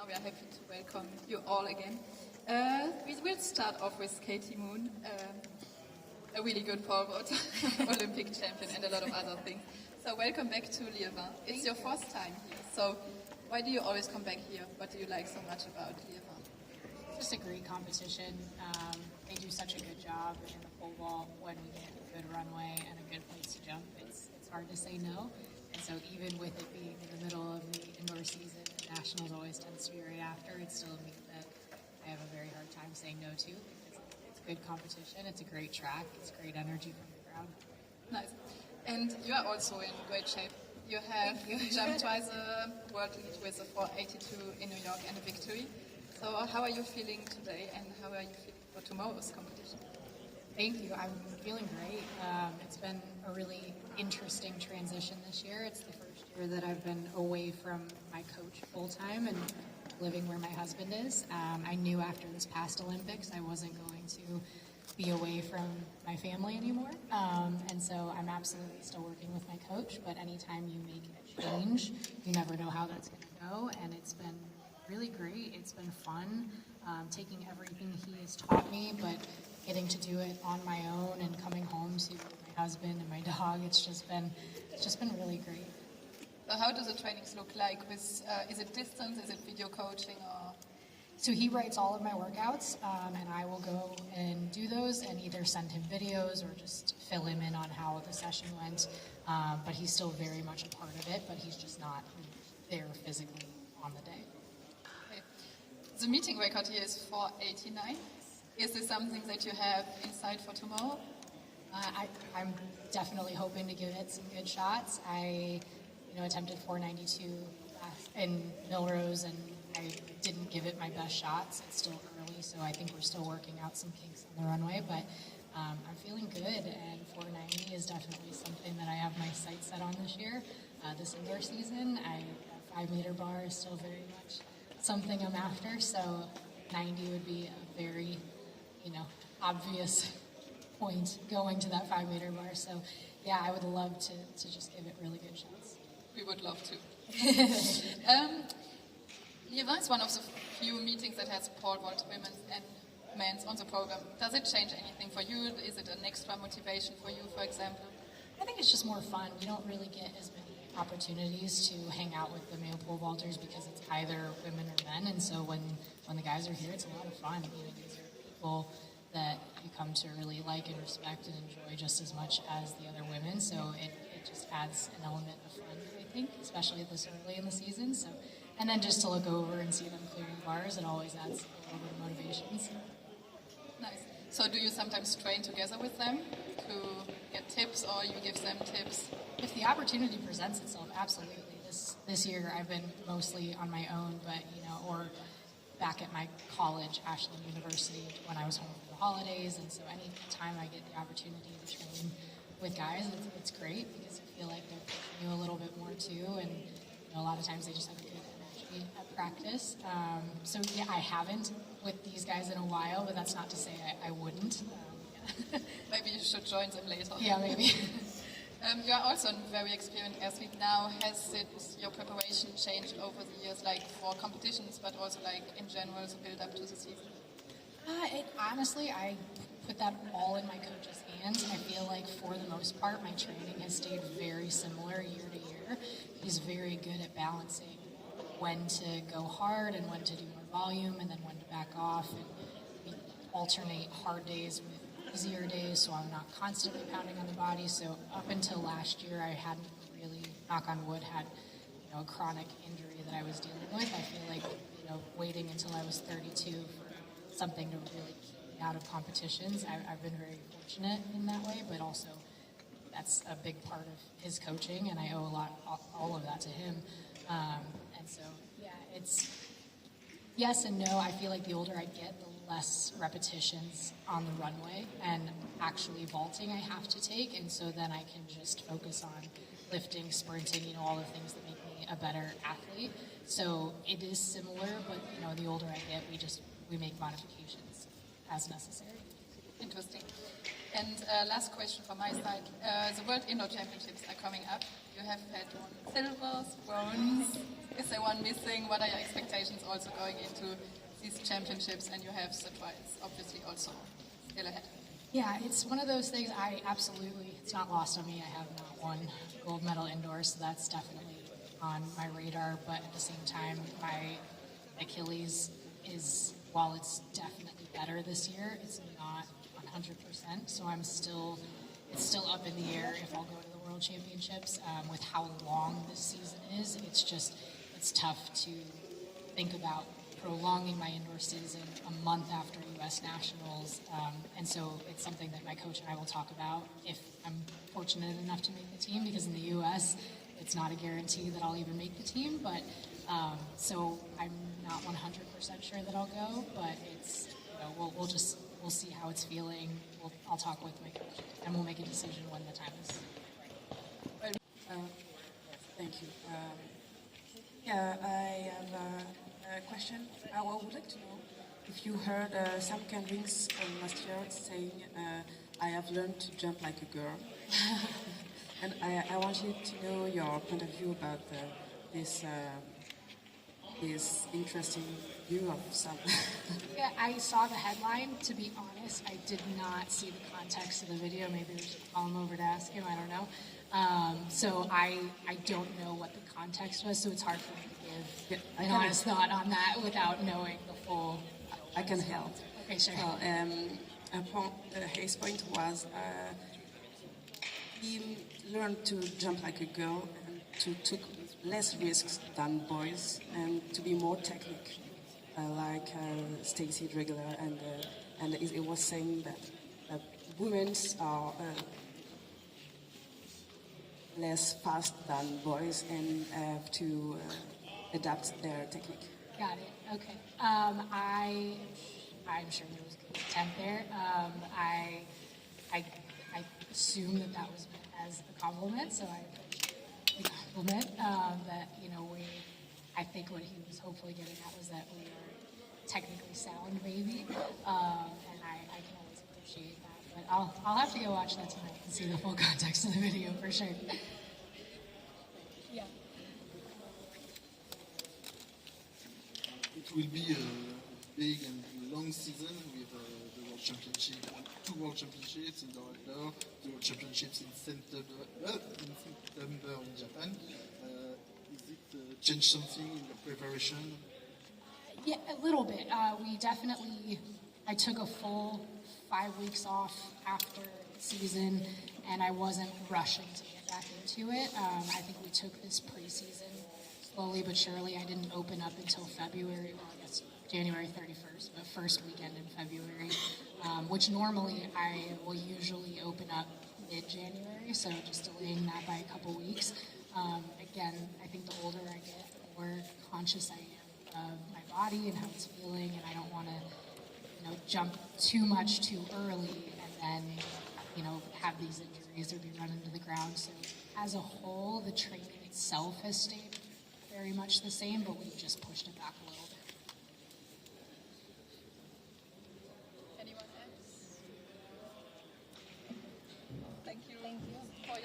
We are happy to welcome you all again. We will start off with Katie Moon, a really good pole vaulter, Olympic champion, and a lot of other things. So welcome back to Liévin. It's your first time here. So why do you always come back here? What do you like so much about Liévin? Just a great competition. They do such a good job in the pole vault when we get a good runway and a good place to jump. It's hard to say no. And so even with it being in the middle of the indoor season, and Nationals always tends to be right after, it's still a meet that I have a very hard time saying no to because it's good competition, it's a great track, it's great energy from the crowd. Nice. And you are also in great shape. You have jumped twice a world lead with a 482 in New York and a victory. So how are you feeling today and how are you feeling for tomorrow's competition? Thank you. I'm feeling great. It's been a really interesting transition this year. It's the first year that I've been away from my coach full-time and living where my husband is. I knew after this past Olympics I wasn't going to be away from my family anymore. And so I'm absolutely still working with my coach, but anytime you make a change, you never know how that's going to go. And it's been really great. It's been fun, taking everything he has taught me, but getting to do it on my own and coming home to my husband and my dog. It's just been really great. So how does the trainings look like? Is it distance? Is it video coaching? Or? So he writes all of my workouts, and I will go and do those and either send him videos or just fill him in on how the session went. But he's still very much a part of it, but he's just not there physically on the day. Okay. The meeting record here is 489. Is this something that you have in sight for tomorrow? I'm definitely hoping to give it some good shots. I attempted 492 in Millrose, and I didn't give it my best shots. It's still early, so I think we're still working out some kinks on the runway, but I'm feeling good, and 490 is definitely something that I have my sights set on this year. This indoor season, a 5-meter bar is still very much something I'm after, so 90 would be a very obvious point going to that 5-meter bar. So, yeah, I would love to just give it really good shots. We would love to. Liévin is one of the few meetings that has pole vault women's and men's on the program. Does it change anything for you? Is it an extra motivation for you, for example? I think it's just more fun. You don't really get as many opportunities to hang out with the male pole vaulters because it's either women or men, and so when the guys are here, it's a lot of fun. These are people that you come to really like and respect and enjoy just as much as the other women, so it just adds an element of fun, I think, especially this early in the season. So, and then just to look over and see them clearing bars, it always adds a little bit of motivation. So. Nice. So do you sometimes train together with them to get tips, or you give them tips? If the opportunity presents itself, absolutely. This year I've been mostly on my own, but or back at my college, Ashland University, when I was home for the holidays, and so any time I get the opportunity to train with guys, it's great because you feel like they're pushing you a little bit more too, and a lot of times they just have a good energy at practice. So yeah, I haven't with these guys in a while, but that's not to say I wouldn't. Yeah. Maybe you should join them later. Yeah, maybe. You are also a very experienced athlete now. Has your preparation changed over the years, like for competitions, but also like in general, to build up to the season? Honestly, I put that all in my coach's hands. I feel like for the most part, my training has stayed very similar year to year. He's very good at balancing when to go hard and when to do more volume and then when to back off. And we alternate hard days with easier days, so I'm not constantly pounding on the body. So up until last year, I hadn't really, knock on wood, had a chronic injury that I was dealing with. I feel like waiting until I was 32 for something to really keep me out of competitions. I've been very fortunate in that way, but also that's a big part of his coaching, and I owe all of that to him. And so yeah, it's yes and no. I feel like the older I get, the less repetitions on the runway and actually vaulting I have to take, and so then I can just focus on lifting, sprinting, all the things that make me a better athlete. So it is similar, but the older I get, we make modifications as necessary. Interesting. And last question from my side. The World Indoor Championships are coming up. You have had silvers, bronze. Is there one missing? What are your expectations also going into these championships? And you have the trials, obviously, also still ahead. Yeah, it's one of those things it's not lost on me. I have not won gold medal indoors, so that's definitely on my radar. But at the same time, my Achilles is, while it's definitely better this year, it's not 100%. So it's still up in the air if I'll go to the World Championships. With how long this season is, it's tough to think about prolonging my indoor season a month after U.S. Nationals. And so it's something that my coach and I will talk about if I'm fortunate enough to make the team, because in the U.S. it's not a guarantee that I'll even make the team. But so I'm not 100% sure that I'll go, but it's, we'll see how it's feeling. I'll talk with my coach and we'll make a decision when the time is right. Thank you. I have a question. I would like to know if you heard Sam Kendricks last year saying, I have learned to jump like a girl. And I wanted to know your point of view about this interesting view of Sam. Yeah, I saw the headline. To be honest, I did not see the context of the video. Maybe we should call him over to ask him. I don't know. So I don't know what the context was, so it's hard for me to give an honest thought on that without knowing the full. I can help. Okay, sure. Well, his point was he learned to jump like a girl and to take less risks than boys and to be more technical, like Stacy Dregler, and it was saying that women are less fast than boys and have to adapt their technique. Got it. Okay. I'm sure there was good intent there. I assume that was meant as a compliment, so I appreciate the compliment. That I think what he was hopefully getting at was that we are technically sound, maybe, and I can always appreciate that. But I'll have to go watch that tonight and see the full context of the video for sure. Yeah. It will be a big and long season with the World Championship, 2 World Championships in outdoor, the World Championships in September in Japan. Is it change something in your preparation? Yeah, a little bit. I took a full 5 weeks off after the season, and I wasn't rushing to get back into it. I think we took this preseason slowly but surely. I didn't open up until February, well, I guess January 31st, but first weekend in February, which normally I will usually open up mid-January, so just delaying that by a couple weeks. Again, I think the older I get, the more conscious I am of my body and how it's feeling, and I don't want to jump too much too early and then, have these injuries or be run into the ground. So as a whole, the training itself has stayed very much the same, but we've just pushed it back a little bit.